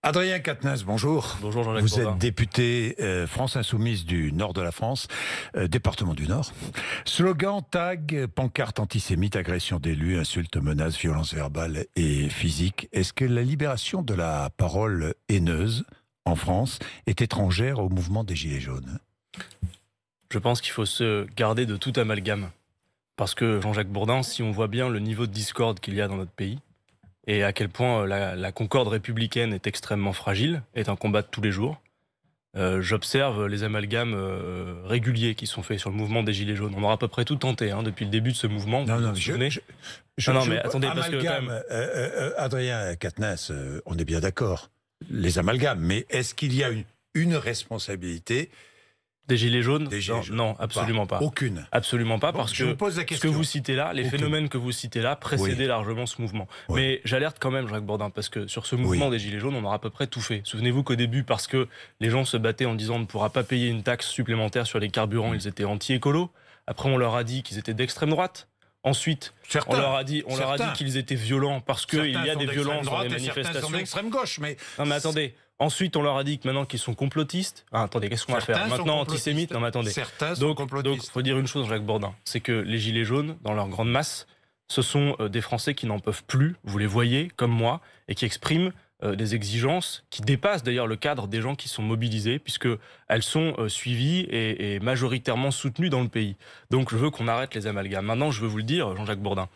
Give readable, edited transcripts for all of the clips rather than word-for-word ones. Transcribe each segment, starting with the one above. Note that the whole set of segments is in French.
Adrien Quatennens, bonjour. Bonjour Jean-Jacques Vous Bourdin. êtes député France Insoumise du nord de la France, département du Nord. Slogan, tag, pancarte antisémite, agression d'élus, insultes, menaces, violences verbales et physiques. Est-ce que la libération de la parole haineuse en France est étrangère au mouvement des Gilets jaunes? Je pense qu'il faut se garder de tout amalgame. Parce que Jean-Jacques Bourdin, si on voit bien le niveau de discorde qu'il y a dans notre pays, et à quel point la concorde républicaine est extrêmement fragile, est un combat de tous les jours. J'observe les amalgames réguliers qui sont faits sur le mouvement des Gilets jaunes. On aura à peu près tout tenté depuis le début de ce mouvement. Non, mais attendez, parce que quand même... Adrien Quatennens, on est bien d'accord, les amalgames, mais est-ce qu'il y a une responsabilité Des Gilets jaunes? Des Gilets jaunes. Non, absolument pas. Aucune. Absolument pas, parce je que vous pose la ce que question. vous citez là, les phénomènes que vous citez là, précédaient largement ce mouvement. Oui. Mais j'alerte quand même, Jacques Bourdin, parce que sur ce mouvement des Gilets jaunes, on aura à peu près tout fait. Souvenez-vous qu'au début, parce que les gens se battaient en disant on ne pourra pas payer une taxe supplémentaire sur les carburants, ils étaient anti-écolos. Après, on leur a dit qu'ils étaient d'extrême droite. Ensuite, on leur a dit qu'ils étaient violents parce qu'il y a des violences dans les manifestations. Certains sont d'extrême gauche, mais... Non mais attendez, ensuite on leur a dit que maintenant qu'ils sont complotistes. Ah, attendez, qu'est-ce qu'on va faire maintenant? Antisémites? Non mais attendez. Certains sont complotistes. Donc faut dire une chose, Jacques Bourdin, c'est que les Gilets jaunes, dans leur grande masse, ce sont des Français qui n'en peuvent plus, vous les voyez, comme moi, et qui expriment des exigences qui dépassent d'ailleurs le cadre des gens qui sont mobilisés, puisqu'elles sont suivies et majoritairement soutenues dans le pays. Donc je veux qu'on arrête les amalgames. Maintenant, je veux vous le dire, Jean-Jacques Bourdin,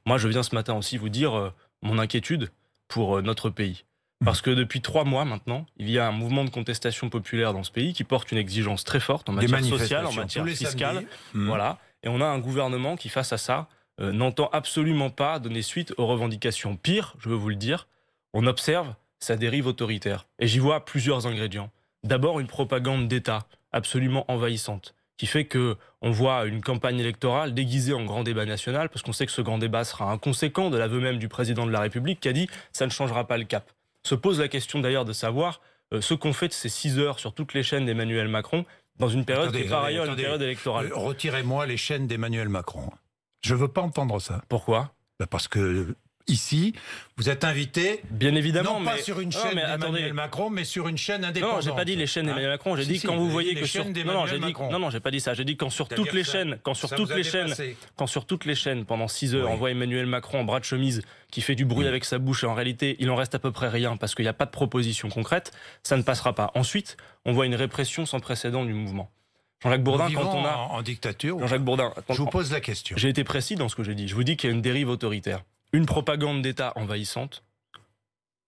moi je viens ce matin aussi vous dire mon inquiétude pour notre pays. Parce que depuis 3 mois maintenant, il y a un mouvement de contestation populaire dans ce pays qui porte une exigence très forte en matière sociale, en matière fiscale. Voilà. Et on a un gouvernement qui, face à ça, n'entend absolument pas donner suite aux revendications. Pire, je veux vous le dire, on observe sa dérive autoritaire. Et j'y vois plusieurs ingrédients. D'abord, une propagande d'État absolument envahissante, qui fait qu'on voit une campagne électorale déguisée en grand débat national, parce qu'on sait que ce grand débat sera inconséquent de l'aveu même du président de la République, qui a dit « ça ne changera pas le cap ». Se pose la question d'ailleurs de savoir ce qu'on fait de ces 6 heures sur toutes les chaînes d'Emmanuel Macron, dans une période qui est par ailleurs une période électorale. Retirez-moi les chaînes d'Emmanuel Macron. Je ne veux pas entendre ça. Pourquoi? Parce que... Ici, vous êtes invité, bien évidemment, non pas sur une chaîne d'Emmanuel Macron, mais sur une chaîne indépendante. Non, j'ai pas dit les chaînes d'Emmanuel Macron. J'ai dit quand vous voyez que sur non, j'ai pas dit ça. J'ai dit quand sur toutes les chaînes, quand sur toutes les chaînes pendant 6 heures, on voit Emmanuel Macron en bras de chemise qui fait du bruit avec sa bouche et en réalité il en reste à peu près rien parce qu'il n'y a pas de proposition concrète, ça ne passera pas. Ensuite, on voit une répression sans précédent du mouvement. Jean-Jacques Bourdin, quand on a en dictature. Jean-Jacques Bourdin, je vous pose la question. J'ai été précis dans ce que j'ai dit. Je vous dis qu'il y a une dérive autoritaire. Une propagande d'État envahissante,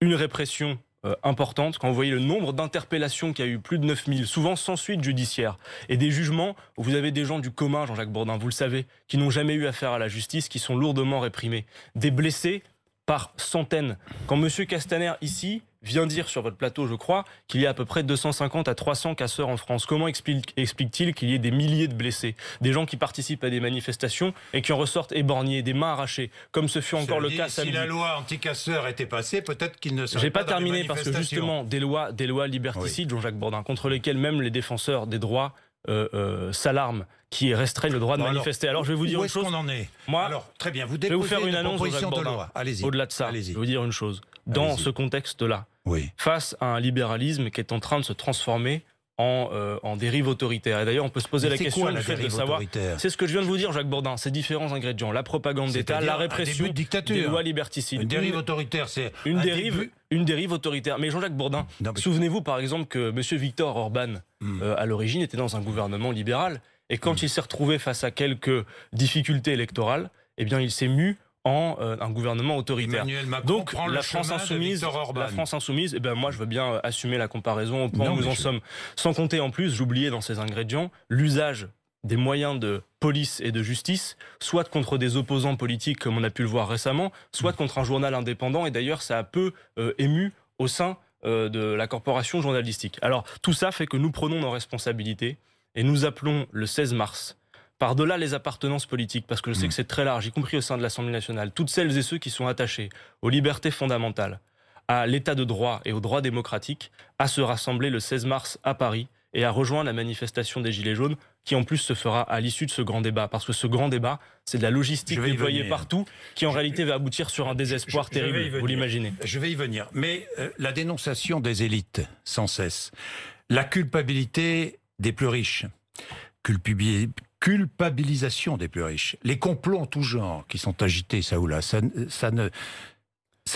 une répression importante. Quand vous voyez le nombre d'interpellations qu'il y a eu, plus de 9000, souvent sans suite judiciaire, et des jugements où vous avez des gens du commun, Jean-Jacques Bourdin, vous le savez, qui n'ont jamais eu affaire à la justice, qui sont lourdement réprimés. Des blessés par centaines. Quand M. Castaner, ici, vient dire sur votre plateau, je crois, qu'il y a à peu près 250 à 300 casseurs en France. Comment explique-t-il qu'il y ait des milliers de blessés? Des gens qui participent à des manifestations et qui en ressortent éborgnés, des mains arrachées, comme ce fut encore le cas samedi. Si la loi anti-casseurs était passée, peut-être qu'il ne serait J'ai pas pas terminé parce que justement, des lois liberticides, Jean-Jacques Bourdin, contre lesquelles même les défenseurs des droits s'alarment, qui restreignent le droit de manifester. Alors je vais vous dire une chose. Où est-ce qu'on en est? Moi, alors, très bien, vous je vais vous faire une annonce, proposition de loi. Allez-y. Au-delà de ça, je vais vous dire une chose. Dans ce contexte-là, face à un libéralisme qui est en train de se transformer en dérive autoritaire. Et d'ailleurs, on peut se poser la question de savoir. C'est ce que je viens de vous dire, Jacques Bourdin. Ces différents ingrédients, la propagande d'État, la répression, des lois liberticides. Une dérive autoritaire, c'est une dérive autoritaire. Mais Jean-Jacques Bourdin, souvenez-vous par exemple que M. Viktor Orban, à l'origine, était dans un gouvernement libéral. Et quand il s'est retrouvé face à quelques difficultés électorales, eh bien, il s'est mu en un gouvernement autoritaire. Donc la France insoumise, eh ben moi je veux bien assumer la comparaison au point où nous en sommes. Sans compter en plus, j'oubliais dans ces ingrédients, l'usage des moyens de police et de justice, soit contre des opposants politiques comme on a pu le voir récemment, soit contre un journal indépendant. Et d'ailleurs ça a peu ému au sein de la corporation journalistique. Alors tout ça fait que nous prenons nos responsabilités et nous appelons le 16 mars, par-delà les appartenances politiques, parce que je sais que c'est très large, y compris au sein de l'Assemblée nationale, toutes celles et ceux qui sont attachés aux libertés fondamentales, à l'état de droit et aux droits démocratiques, à se rassembler le 16 mars à Paris et à rejoindre la manifestation des Gilets jaunes, qui en plus se fera à l'issue de ce grand débat. Parce que ce grand débat, c'est de la logistique déployée partout, qui en réalité va aboutir sur un désespoir terrible, vous l'imaginez. Je vais y venir. Mais la dénonciation des élites, sans cesse, la culpabilité des plus riches, culpabilisation des plus riches, les complots en tout genre qui sont agités ça ou là, ça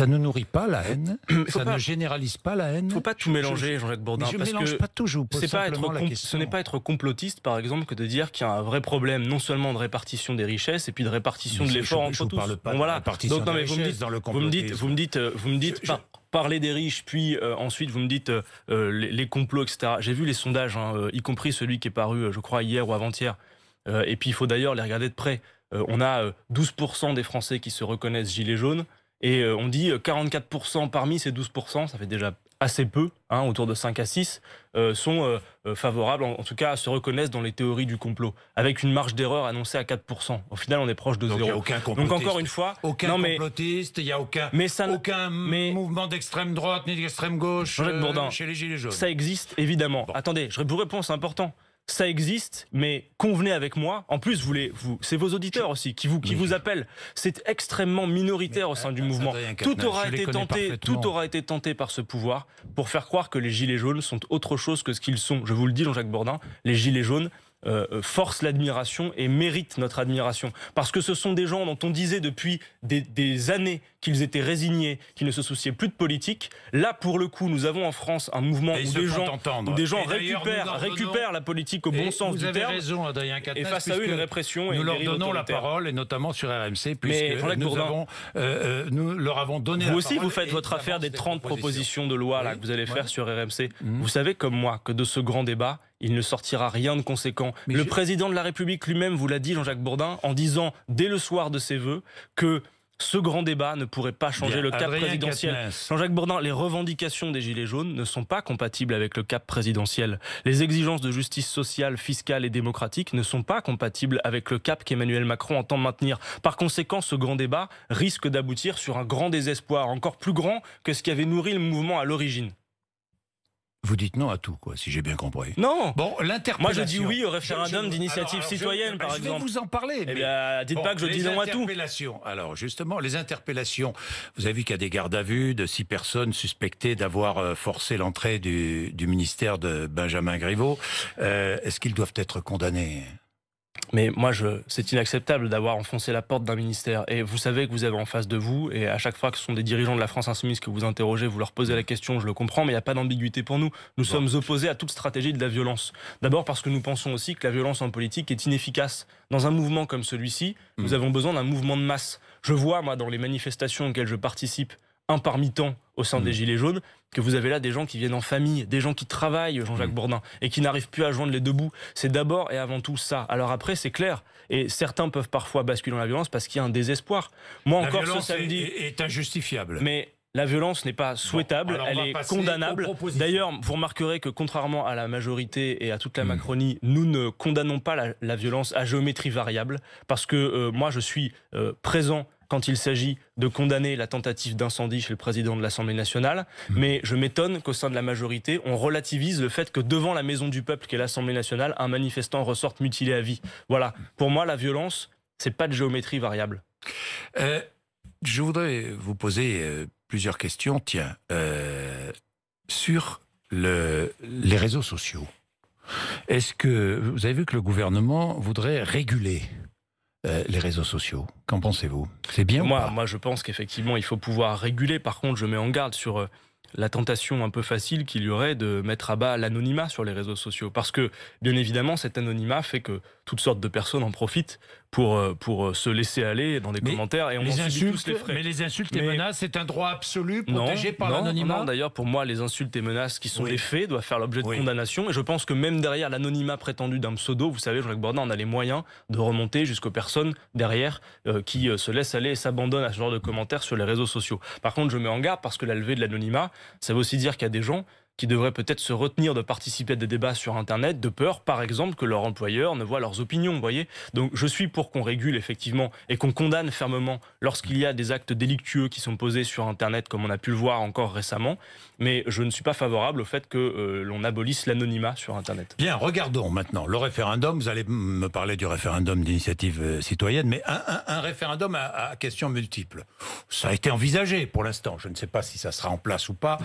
ne nourrit pas la haine, ça ne généralise pas la haine. Il ne faut pas tout mélanger, Jean-Jacques Bourdin. Je ne mélange pas tout, je vous pose simplement la question. Ce n'est pas être complotiste, par exemple, que de dire qu'il y a un vrai problème, non seulement de répartition des richesses, et puis de répartition de l'effort entre tous. Parle pas de répartition des richesses dans le complotisme. Vous me dites parler des riches, puis ensuite vous me dites les complots, etc. J'ai vu les sondages, y compris celui qui est paru, je crois, hier ou avant-hier. Et puis il faut d'ailleurs les regarder de près. On a 12% des Français qui se reconnaissent gilets jaunes. Et on dit 44% parmi ces 12%, ça fait déjà assez peu, autour de 5 à 6, sont favorables, en tout cas, se reconnaissent dans les théories du complot, avec une marge d'erreur annoncée à 4%. Au final, on est proche de zéro. Il n'y a aucun complotiste. Donc encore une fois... complotiste, il n'y a aucun mouvement d'extrême droite ni d'extrême gauche chez les Gilets jaunes. Ça existe, évidemment. Bon. Attendez, je vous réponds, c'est important. Ça existe, mais convenez avec moi. En plus, c'est vos auditeurs aussi qui vous appellent. C'est extrêmement minoritaire au sein du mouvement. Tout aura été tenté par ce pouvoir pour faire croire que les Gilets jaunes sont autre chose que ce qu'ils sont. Je vous le dis, Jean-Jacques Bourdin, les Gilets jaunes forcent l'admiration et méritent notre admiration. Parce que ce sont des gens dont on disait depuis des années qu'ils étaient résignés, qu'ils ne se souciaient plus de politique. Là, pour le coup, nous avons en France un mouvement où des gens récupèrent la politique au bon sens du terme. Vous avez raison, Adrien Quatennens. Et face à eux, une répression et nous leur donnons la parole, et notamment sur RMC, puisque nous leur avons donné la parole. Vous aussi, vous faites votre affaire des 30 propositions de loi que vous allez faire sur RMC. Vous savez comme moi que de ce grand débat, il ne sortira rien de conséquent. Le président de la République lui-même vous l'a dit, Jean-Jacques Bourdin, en disant dès le soir de ses vœux que ce grand débat ne pourrait pas changer le cap présidentiel. Jean-Jacques Bourdin, les revendications des Gilets jaunes ne sont pas compatibles avec le cap présidentiel. Les exigences de justice sociale, fiscale et démocratique ne sont pas compatibles avec le cap qu'Emmanuel Macron entend maintenir. Par conséquent, ce grand débat risque d'aboutir sur un grand désespoir, encore plus grand que ce qui avait nourri le mouvement à l'origine. Vous dites non à tout, quoi, si j'ai bien compris. Non. Bon, l'interpellation. Moi, je dis oui au référendum d'initiative citoyenne, par exemple. Je vais vous en parler. Eh bien, dites pas que je dis non à tout. Alors, justement, les interpellations. Vous avez vu qu'il y a des gardes à vue de 6 personnes suspectées d'avoir forcé l'entrée du ministère de Benjamin Griveaux. Est-ce qu'ils doivent être condamnés ? Mais moi, c'est inacceptable d'avoir enfoncé la porte d'un ministère. Et vous savez que vous avez en face de vous, et à chaque fois que ce sont des dirigeants de la France Insoumise que vous interrogez, vous leur posez la question, je le comprends, mais il n'y a pas d'ambiguïté pour nous. Nous sommes opposés à toute stratégie de la violence. D'abord parce que nous pensons aussi que la violence en politique est inefficace. Dans un mouvement comme celui-ci, nous avons besoin d'un mouvement de masse. Je vois, moi, dans les manifestations auxquelles je participe, un parmi tant au sein des Gilets jaunes, que vous avez là des gens qui viennent en famille, des gens qui travaillent, Jean-Jacques Bourdin, et qui n'arrivent plus à joindre les deux bouts. C'est d'abord et avant tout ça. Alors après, c'est clair, et certains peuvent parfois basculer dans la violence parce qu'il y a un désespoir. Moi, encore ce samedi, est injustifiable. Mais la violence n'est pas souhaitable, elle est condamnable. D'ailleurs, vous remarquerez que contrairement à la majorité et à toute la Macronie, nous ne condamnons pas la violence à géométrie variable, parce que moi, je suis présent quand il s'agit de condamner la tentative d'incendie chez le président de l'Assemblée nationale. Mais je m'étonne qu'au sein de la majorité, on relativise le fait que devant la maison du peuple qu'est l'Assemblée nationale, un manifestant ressorte mutilé à vie. Voilà. Pour moi, la violence, c'est pas de géométrie variable. Je voudrais vous poser plusieurs questions. Tiens, sur les réseaux sociaux. Est-ce que vous avez vu que le gouvernement voudrait réguler les réseaux sociaux? Qu'en pensez-vous? C'est bien ou pas? Moi, je pense qu'effectivement, il faut pouvoir réguler. Par contre, je mets en garde sur la tentation un peu facile qu'il y aurait de mettre à bas l'anonymat sur les réseaux sociaux. Parce que, bien évidemment, cet anonymat fait que toutes sortes de personnes en profitent pour se laisser aller dans des commentaires, et on en subit tous les frais. Mais les insultes et menaces, c'est un droit absolu protégé par l'anonymat. Non, d'ailleurs, pour moi, les insultes et menaces qui sont des faits doivent faire l'objet de condamnation, et je pense que même derrière l'anonymat prétendu d'un pseudo, vous savez, Jean-Jacques Bourdin, on a les moyens de remonter jusqu'aux personnes derrière qui se laissent aller et s'abandonnent à ce genre de commentaires sur les réseaux sociaux. Par contre, je mets en garde parce que la levée de l'anonymat, ça veut aussi dire qu'il y a des gens qui devraient peut-être se retenir de participer à des débats sur Internet, de peur, par exemple, que leur employeur ne voit leurs opinions, vous voyez. Donc je suis pour qu'on régule effectivement et qu'on condamne fermement lorsqu'il y a des actes délictueux qui sont posés sur Internet, comme on a pu le voir encore récemment, mais je ne suis pas favorable au fait que l'on abolisse l'anonymat sur Internet. Bien, regardons maintenant le référendum. Vous allez me parler du référendum d'initiative citoyenne, mais un référendum à questions multiples. Ça a été envisagé pour l'instant. Je ne sais pas si ça sera en place ou pas.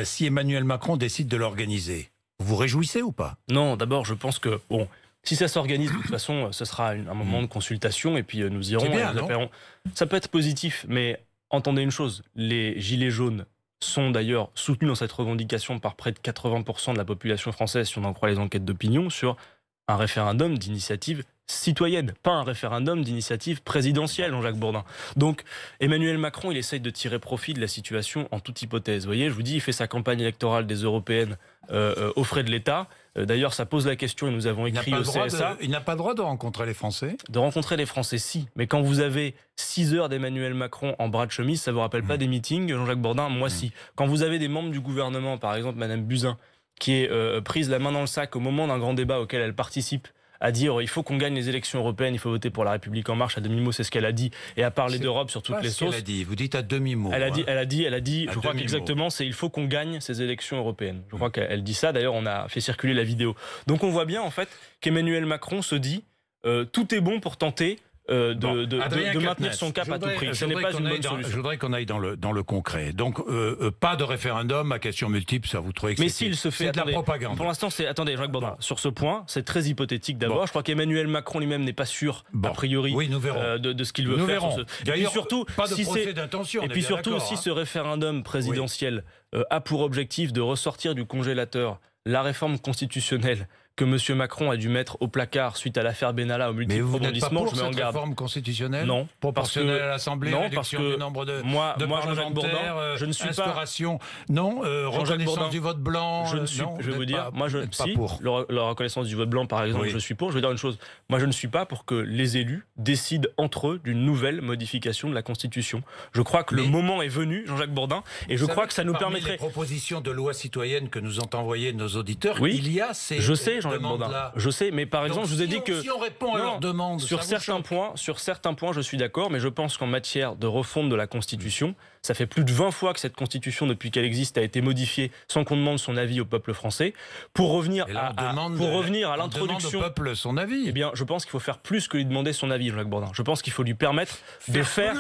Si Emmanuel Macron décide de l'organiser, vous vous réjouissez ou pas? Non, d'abord, je pense que, bon, si ça s'organise, de toute façon, ce sera un moment de consultation et puis nous irons bien, et nous appellerons. Ça peut être positif, mais entendez une chose, les Gilets jaunes sont d'ailleurs soutenus dans cette revendication par près de 80% de la population française, si on en croit les enquêtes d'opinion, sur un référendum d'initiative citoyenne, pas un référendum d'initiative présidentielle, Jean-Jacques Bourdin. Donc Emmanuel Macron, il essaye de tirer profit de la situation en toute hypothèse. Vous voyez, je vous dis, il fait sa campagne électorale des européennes aux frais de l'État. D'ailleurs, ça pose la question, et nous avons écrit au CSA... Il n'a pas le droit de rencontrer les Français? De rencontrer les Français, si. Mais quand vous avez 6 heures d'Emmanuel Macron en bras de chemise, ça ne vous rappelle pas des meetings, Jean-Jacques Bourdin? Moi, si. Quand vous avez des membres du gouvernement, par exemple Madame Buzyn, qui est prise la main dans le sac au moment d'un grand débat auquel elle participe, à dire il faut qu'on gagne les élections européennes, il faut voter pour la République en marche, à demi-mot, c'est ce qu'elle a dit, et à parler d'Europe sur toutes les sauces. Elle a dit. Vous dites à demi-mot. Elle a dit, je crois qu'exactement, c'est il faut qu'on gagne ces élections européennes. Je crois qu'elle dit ça, d'ailleurs on a fait circuler la vidéo. Donc on voit bien en fait qu'Emmanuel Macron se dit tout est bon pour tenter de maintenir son cap à tout prix. Ce n'est pas une bonne solution. Je voudrais qu'on aille dans le concret. Donc, pas de référendum à questions multiples, ça vous trouvez que mais s'il se fait, c'est de la propagande. Pour l'instant, attendez, Jacques Bourdin, sur ce point, c'est très hypothétique d'abord. Je crois qu'Emmanuel Macron lui-même n'est pas sûr, a priori, nous verrons. De ce qu'il veut faire. Et puis surtout, pas de procès d'intention. Et puis surtout, si ce référendum présidentiel a pour objectif de ressortir du congélateur la réforme constitutionnelle que M. Macron a dû mettre au placard suite à l'affaire Benalla, au multiple rebondissement, je mets en garde. Réforme constitutionnelle? Non. Proportionnelle à l'Assemblée, non, réduction parce que du nombre de Jean-Jacques Bourdin, je ne suis instauration, non, reconnaissance du vote blanc. Je vais vous dire, moi, pour. La reconnaissance du vote blanc, par exemple, je suis pour. Je vais dire une chose. Moi, je ne suis pas pour que les élus décident entre eux d'une nouvelle modification de la Constitution. Je crois que le moment est venu, Jean-Jacques Bourdin, et je crois que ça nous permettrait. Les propositions de loi citoyenne que nous ont envoyées nos auditeurs, il y a ces demandes-là. Je sais, mais par exemple, je vous ai dit que... Si on répond à leurs demandes... Sur certains points, je suis d'accord, mais je pense qu'en matière de refonte de la Constitution, ça fait plus de 20 fois que cette Constitution, depuis qu'elle existe, a été modifiée sans qu'on demande son avis au peuple français. Pour revenir à l'introduction... au peuple son avis. Eh bien, je pense qu'il faut faire plus que lui demander son avis, Jean-Jacques Bourdin. Je pense qu'il faut lui permettre de faire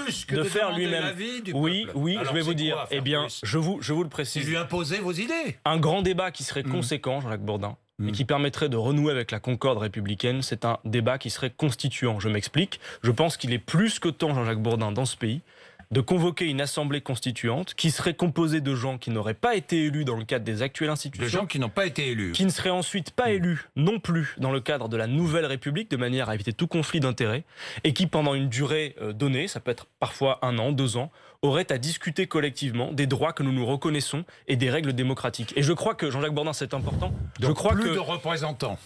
lui-même. Oui, je vais vous dire. Eh bien, je vous le précise. Et lui imposer vos idées. Un grand débat qui serait conséquent, Jean-Jacques Bourdin, et qui permettrait de renouer avec la concorde républicaine, c'est un débat qui serait constituant. Je m'explique. Je pense qu'il est plus que temps, Jean-Jacques Bourdin, dans ce pays, de convoquer une assemblée constituante qui serait composée de gens qui n'auraient pas été élus dans le cadre des actuelles institutions. De gens qui n'ont pas été élus. Qui ne seraient ensuite pas élus non plus dans le cadre de la nouvelle République, de manière à éviter tout conflit d'intérêts, et qui, pendant une durée donnée, ça peut être parfois 1 an, 2 ans, auraient à discuter collectivement des droits que nous nous reconnaissons et des règles démocratiques. Et je crois que, Jean-Jacques Bourdin, c'est important. Donc plus de représentants.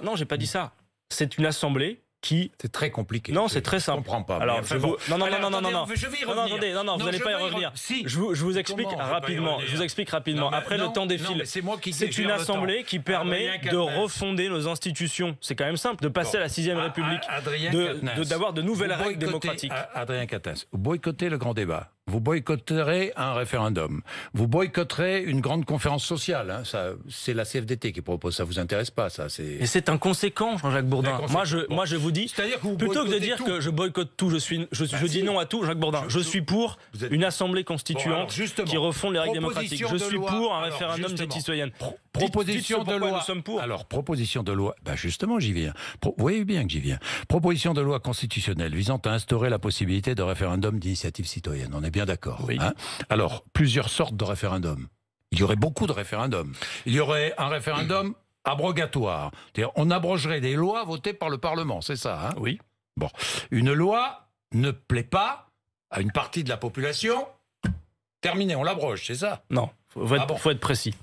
Non, j'ai pas dit ça. C'est une assemblée qui... C'est très compliqué. Non, c'est très simple. Je comprends pas. Alors, Non, je vais y revenir. Non, vous n'allez pas y revenir. Si. Je vous explique rapidement. Après, le temps défile. C'est une assemblée qui permet de refonder nos institutions. C'est quand même simple, de passer à la 6e République, d'avoir de nouvelles règles démocratiques. Adrien Quatennens, vous boycottez le grand débat. Vous boycotterez un référendum. Vous boycotterez une grande conférence sociale. Hein. C'est la CFDT qui propose. Ça vous intéresse pas, ça? Et c'est inconséquent, Jean-Jacques Bourdin. Moi, je vous dis, plutôt que de dire que je boycotte tout, je dis non à tout, Jacques Bourdin. Je suis pour une assemblée constituante qui refonde les règles démocratiques. Je suis pour un référendum citoyen. Proposition de loi. Nous sommes pour. Alors, proposition de loi. Justement, j'y viens. Vous voyez bien que j'y viens. Proposition de loi constitutionnelle visant à instaurer la possibilité de référendum d'initiative citoyenne. On est bien d'accord. Oui. Hein? Alors, plusieurs sortes de référendums. Il y aurait beaucoup de référendums. Il y aurait un référendum abrogatoire. C'est-à-dire, on abrogerait des lois votées par le Parlement, c'est ça, hein? Oui. Bon. Une loi ne plaît pas à une partie de la population. Terminé, on l'abroge, c'est ça? Non, faut être précis.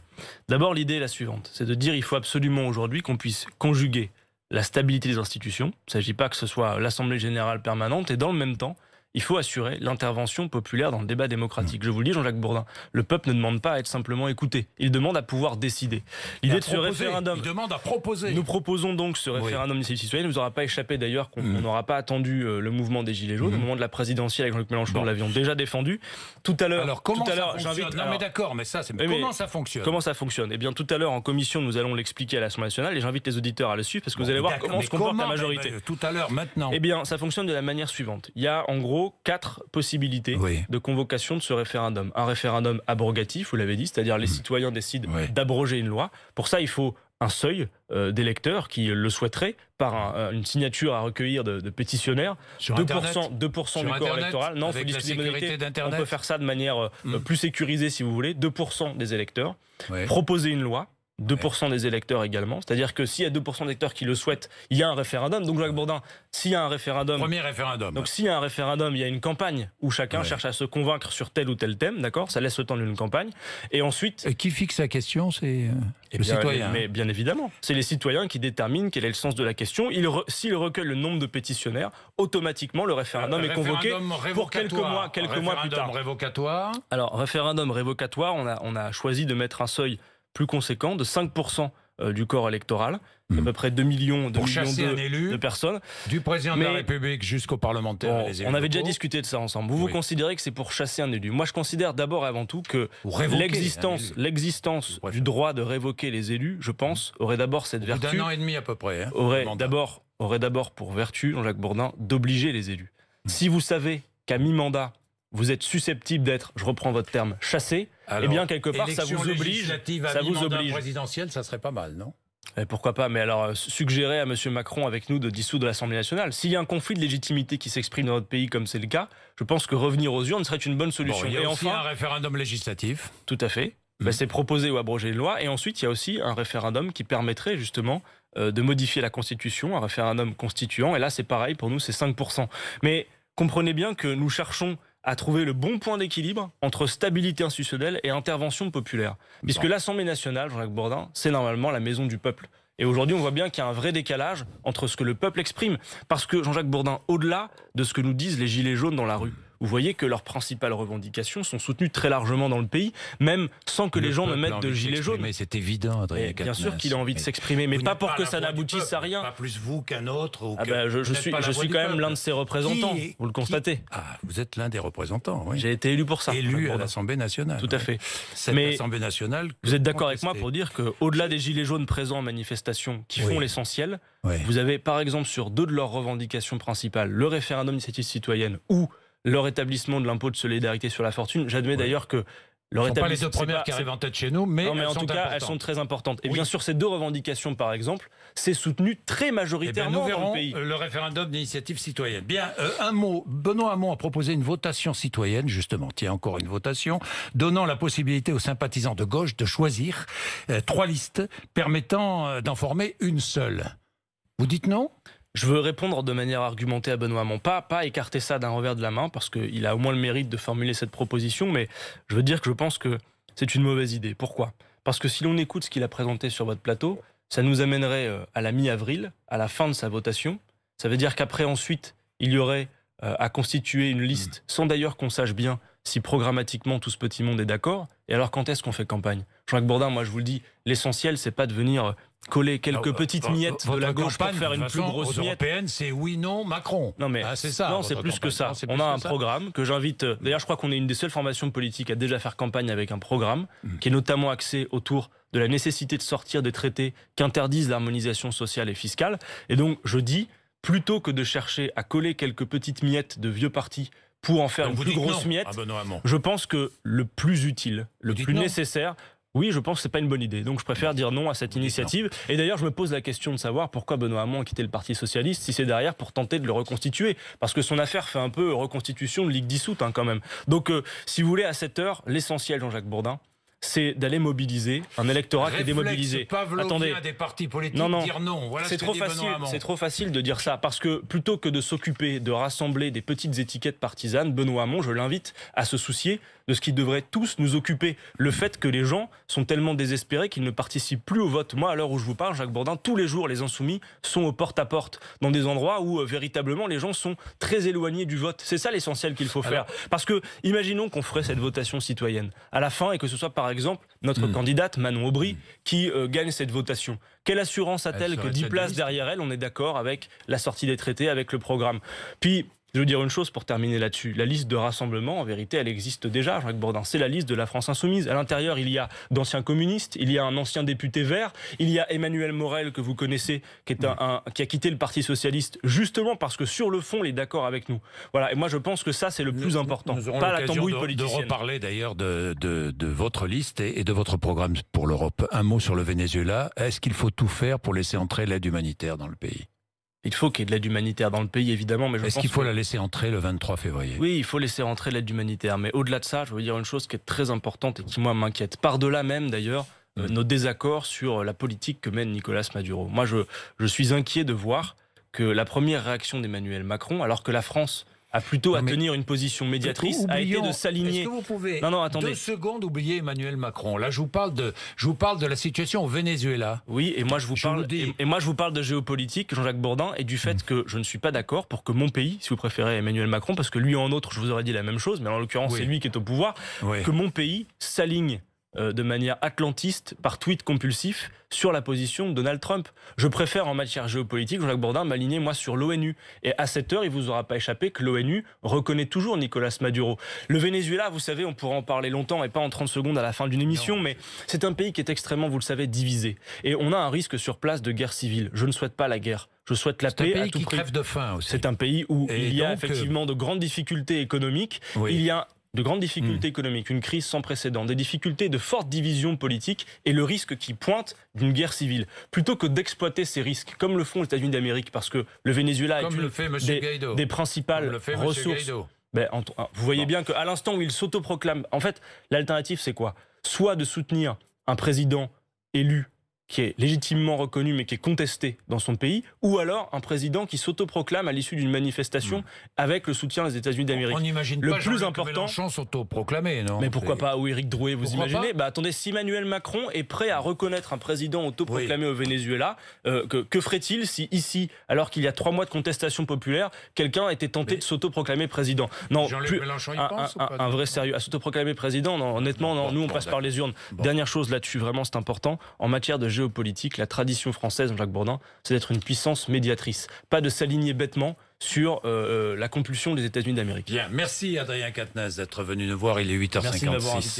D'abord, l'idée est la suivante. C'est de dire qu'il faut absolument aujourd'hui qu'on puisse conjuguer la stabilité des institutions. Il ne s'agit pas que ce soit l'Assemblée générale permanente et dans le même temps, il faut assurer l'intervention populaire dans le débat démocratique. Je vous le dis, Jean-Jacques Bourdin, le peuple ne demande pas à être simplement écouté. Il demande à pouvoir décider. L'idée de ce référendum... Il demande à proposer. Nous proposons donc ce référendum d'initiative citoyenne. Il ne nous aura pas échappé d'ailleurs qu'on n'aura pas attendu le mouvement des Gilets jaunes. Au moment de la présidentielle avec Jean-Luc Mélenchon, nous l'avions déjà défendu. Tout à l'heure... Alors comment ça fonctionne ? Non mais d'accord, mais ça c'est... Comment ça fonctionne ? Comment ça fonctionne ? Eh bien tout à l'heure en commission, nous allons l'expliquer à l'Assemblée nationale et j'invite les auditeurs à le suivre parce que vous allez voir comment se comporte la majorité. Tout à l'heure, maintenant. Eh bien ça fonctionne de la manière suivante. Il y a en gros 4 possibilités de convocation de ce référendum. Un référendum abrogatif, vous l'avez dit, c'est-à-dire les citoyens décident d'abroger une loi. Pour ça, il faut un seuil d'électeurs qui le souhaiteraient par une signature à recueillir de pétitionnaires. Sur 2% du corps électoral. Non, il faut discuter des modalités. On peut faire ça de manière plus sécurisée si vous voulez. 2% des électeurs. Proposer une loi. 2% des électeurs également. C'est-à-dire que s'il y a 2% d'électeurs qui le souhaitent, il y a un référendum. Donc Jacques Bourdin, s'il y a un référendum... Premier référendum. Donc s'il y a un référendum, il y a une campagne où chacun cherche à se convaincre sur tel ou tel thème, d'accord ? Ça laisse le temps d'une campagne. Et ensuite... Et qui fixe la question ? C'est le citoyen. Mais bien évidemment. C'est les citoyens qui déterminent quel est le sens de la question. S'ils recueillent le nombre de pétitionnaires, automatiquement le référendum est convoqué pour quelques mois plus tard. Révocatoire. Alors, référendum révocatoire, on a choisi de mettre un seuil plus conséquent de 5% du corps électoral, à peu près 2 millions de personnes. Du président de la République jusqu'au parlementaire. On avait déjà discuté de ça ensemble. Vous considérez que c'est pour chasser un élu. Moi, je considère d'abord et avant tout que l'existence du droit de révoquer les élus, je pense, aurait d'abord cette vertu. D'un an et demi à peu près. Aurait d'abord pour vertu, Jean-Jacques Bourdin, d'obliger les élus. Si vous savez qu'à mi-mandat, vous êtes susceptible d'être, je reprends votre terme, chassé, eh bien quelque part ça vous oblige. Présidentielle, ça serait pas mal, non ? Pourquoi pas ? Mais alors suggérer à M. Macron avec nous de dissoudre l'Assemblée nationale. S'il y a un conflit de légitimité qui s'exprime dans notre pays comme c'est le cas, je pense que revenir aux urnes serait une bonne solution. Il y a aussi un référendum législatif. Tout à fait. C'est proposer ou abroger une loi. Et ensuite, il y a aussi un référendum qui permettrait justement de modifier la Constitution, un référendum constituant. Et là, c'est pareil, pour nous, c'est 5%. Mais comprenez bien que nous cherchons à trouver le bon point d'équilibre entre stabilité institutionnelle et intervention populaire. Puisque l'Assemblée nationale, Jean-Jacques Bourdin, c'est normalement la maison du peuple. Et aujourd'hui, on voit bien qu'il y a un vrai décalage entre ce que le peuple exprime. Parce que, Jean-Jacques Bourdin, au-delà de ce que nous disent les gilets jaunes dans la rue, vous voyez que leurs principales revendications sont soutenues très largement dans le pays, même sans que les gens ne mettent de gilets jaunes. Mais c'est évident, Adrien Quatennens. Bien sûr qu'il a envie de s'exprimer, mais pas pour que ça n'aboutisse à rien. Pas plus vous qu'un autre. Je suis quand même l'un de ses représentants, vous le constatez. Vous êtes l'un des représentants, oui. J'ai été élu pour ça. Élu à l'Assemblée nationale. Tout à fait. Mais l'Assemblée nationale... Vous êtes d'accord avec moi pour dire qu'au-delà des gilets jaunes présents en manifestation qui font l'essentiel, vous avez par exemple sur 2 de leurs revendications principales, le référendum d'initiative citoyenne ou le rétablissement de l'impôt de solidarité sur la fortune. J'admets d'ailleurs que le rétablissement... pas les 2 premières qui arrivent en tête chez nous, mais en tout cas, elles sont très importantes. Et bien sûr, ces 2 revendications, par exemple, c'est soutenu très majoritairement dans le pays. Le référendum d'initiative citoyenne. Bien, un mot. Benoît Hamon a proposé une votation citoyenne, justement. Tiens, encore une votation, donnant la possibilité aux sympathisants de gauche de choisir 3 listes permettant d'en former une seule. Vous dites non ? Je veux répondre de manière argumentée à Benoît Hamon. Pas écarter ça d'un revers de la main, parce qu'il a au moins le mérite de formuler cette proposition, mais je veux dire que je pense que c'est une mauvaise idée. Pourquoi ? Parce que si l'on écoute ce qu'il a présenté sur votre plateau, ça nous amènerait à la mi-avril, à la fin de sa votation. Ça veut dire qu'après, ensuite, il y aurait à constituer une liste, sans d'ailleurs qu'on sache bien si programmatiquement tout ce petit monde est d'accord. Et alors, quand est-ce qu'on fait campagne ? Jean-Jacques Bourdin, moi je vous le dis, l'essentiel, c'est pas de venir coller quelques petites miettes de la gauche pour faire une plus grosse miette. Européenne, c'est oui, non, Macron. Non, mais c'est ça. Non, c'est plus que ça. On a un programme que j'invite. D'ailleurs, je crois qu'on est une des seules formations politiques à déjà faire campagne avec un programme qui est notamment axé autour de la nécessité de sortir des traités qui interdisent l'harmonisation sociale et fiscale. Et donc, je dis, plutôt que de chercher à coller quelques petites miettes de vieux partis pour en faire une plus grosse miette, je pense que le plus utile, le plus nécessaire, oui, je pense que ce n'est pas une bonne idée. Donc je préfère dire non à cette initiative. Et d'ailleurs, je me pose la question de savoir pourquoi Benoît Hamon a quitté le Parti Socialiste si c'est derrière pour tenter de le reconstituer. Parce que son affaire fait un peu reconstitution de ligue dissoute quand même. Donc si vous voulez, à cette heure, l'essentiel, Jean-Jacques Bourdin, c'est d'aller mobiliser un électorat qui est démobilisé. Attendez, des partis politiques dire non. Voilà c'est trop facile. C'est trop facile de dire ça parce que plutôt que de s'occuper de rassembler des petites étiquettes partisanes, Benoît Hamon, je l'invite à se soucier de ce qui devrait tous nous occuper. Le fait que les gens sont tellement désespérés qu'ils ne participent plus au vote. Moi, à l'heure où je vous parle, Jacques Bourdin, tous les jours, les Insoumis sont au porte-à-porte, dans des endroits où véritablement les gens sont très éloignés du vote. C'est ça l'essentiel qu'il faut faire. Parce que, imaginons qu'on ferait cette votation citoyenne à la fin et que ce soit par exemple notre candidate Manon Aubry qui gagne cette votation. Quelle assurance a-t-elle que 10 places derrière elle, on est d'accord avec la sortie des traités, avec le programme? Puis, je veux dire une chose pour terminer là-dessus. La liste de rassemblement, en vérité, elle existe déjà, Jacques Bourdin. C'est la liste de la France Insoumise. À l'intérieur, il y a d'anciens communistes, il y a un ancien député vert, il y a Emmanuel Morel, que vous connaissez, qui a quitté le Parti Socialiste, justement parce que sur le fond, il est d'accord avec nous. Voilà. Et moi, je pense que ça, c'est le plus important. Pas la tambouille politicienne. De reparler d'ailleurs de votre liste et de votre programme pour l'Europe. Un mot sur le Venezuela. Est-ce qu'il faut tout faire pour laisser entrer l'aide humanitaire dans le pays ? Il faut qu'il y ait de l'aide humanitaire dans le pays, évidemment. Mais est-ce qu'il faut la laisser entrer le 23 février? Oui, il faut laisser entrer l'aide humanitaire. Mais au-delà de ça, je veux dire une chose qui est très importante et qui, moi, m'inquiète. Par-delà même, d'ailleurs, nos désaccords sur la politique que mène Nicolas Maduro. Moi, je suis inquiet de voir que la première réaction d'Emmanuel Macron, alors que la France a plutôt à tenir une position médiatrice, a été de s'aligner. Est-ce que vous pouvez, 2 secondes, oublier Emmanuel Macron? Là, je vous parle de la situation au Venezuela. Oui, et moi je vous parle de géopolitique, Jean-Jacques Bourdin, et du fait que je ne suis pas d'accord pour que mon pays, si vous préférez Emmanuel Macron, parce que lui en autre, je vous aurais dit la même chose, mais en l'occurrence c'est lui qui est au pouvoir, que mon pays s'aligne de manière atlantiste, par tweet compulsif, sur la position de Donald Trump. Je préfère en matière géopolitique, Jean-Jacques Bourdin, m'aligner moi sur l'ONU. Et à cette heure, il vous aura pas échappé que l'ONU reconnaît toujours Nicolas Maduro. Le Venezuela, vous savez, on pourra en parler longtemps et pas en 30 secondes à la fin d'une émission, mais c'est un pays qui est extrêmement, vous le savez, divisé. Et on a un risque sur place de guerre civile. Je ne souhaite pas la guerre. Je souhaite la paix à tout prix. C'est un pays qui crève de faim aussi. C'est un pays où il y a effectivement de grandes difficultés économiques. Il y a de grandes difficultés économiques, une crise sans précédent, des difficultés de forte division politique et le risque qui pointe d'une guerre civile. Plutôt que d'exploiter ces risques, comme le font les États-Unis d'Amérique, parce que le Venezuela est une des principales ressources. Vous voyez bien qu'à l'instant où il s'autoproclame, en fait, l'alternative c'est quoi? Soit de soutenir un président élu qui est légitimement reconnu mais qui est contesté dans son pays, ou alors un président qui s'autoproclame à l'issue d'une manifestation avec le soutien des États-Unis d'Amérique. On n'imagine pas Jean-Luc Mélenchon s'autoproclamer, non? Mais pourquoi pas? Ou Éric Drouet, vous imaginez? Attendez, si Emmanuel Macron est prêt à reconnaître un président autoproclamé au Venezuela, que ferait-il si ici, alors qu'il y a 3 mois de contestation populaire, quelqu'un était tenté de s'autoproclamer président? Non, Jean-Luc Mélenchon y pense ou pas? Un vrai sérieux. À s'autoproclamer président, non, honnêtement, non. Nous, on passe par les urnes. Dernière chose là-dessus, vraiment, c'est important. En matière de géopolitique, la tradition française, Jacques Bourdin, c'est d'être une puissance médiatrice, pas de s'aligner bêtement sur la compulsion des États-Unis d'Amérique. Bien, merci Adrien Quatennens d'être venu nous voir, il est 8h56.